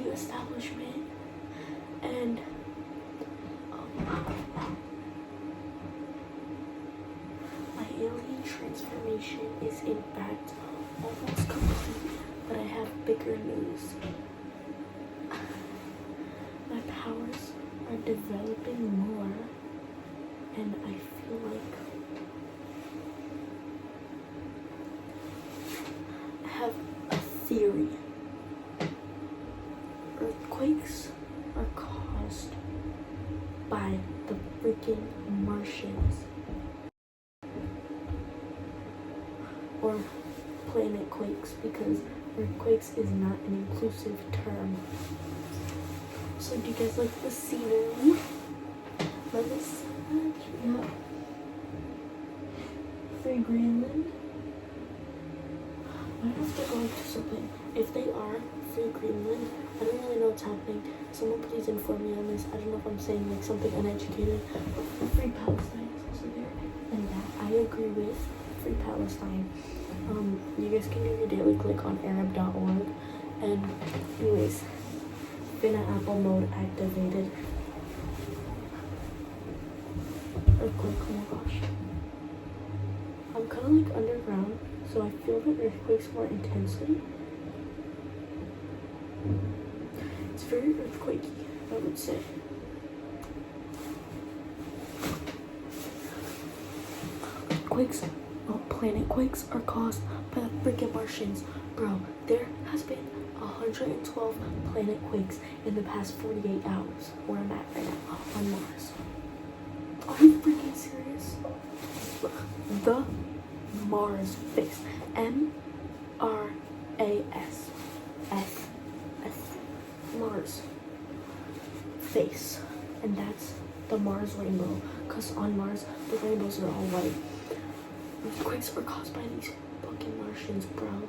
the establishment, and my alien transformation is in fact almost complete, but I have bigger news. My powers are developing more, and I feel like I have a theory. Earthquakes are caused by the freaking Martians. Or planet quakes, because earthquakes is not an inclusive term. So do you guys like the scenery? Let us yeah. Free Greenland. I have to go into something. If they are free Greenland, I don't really know what's happening. Someone please inform me on this. I don't know if I'm saying like something uneducated. But free Palestine is also there, and that I agree with. Free Palestine. You guys can do your daily click on Arab.org. And anyways, Finna Apple mode activated. Earthquake, oh my gosh. I'm kind of like underground, so I feel the earthquakes more intensely. It's very earthquakey, I would say. Quakes, planet quakes are caused by the freaking Martians. Bro, there has been 112 planet quakes in the past 48 hours where I'm at right now on Mars. Are you freaking serious? The Mars face. M-R-A-S. Mars face. And that's the Mars rainbow. Because on Mars, the rainbows are all white. These quakes are caused by these fucking Martians, bro.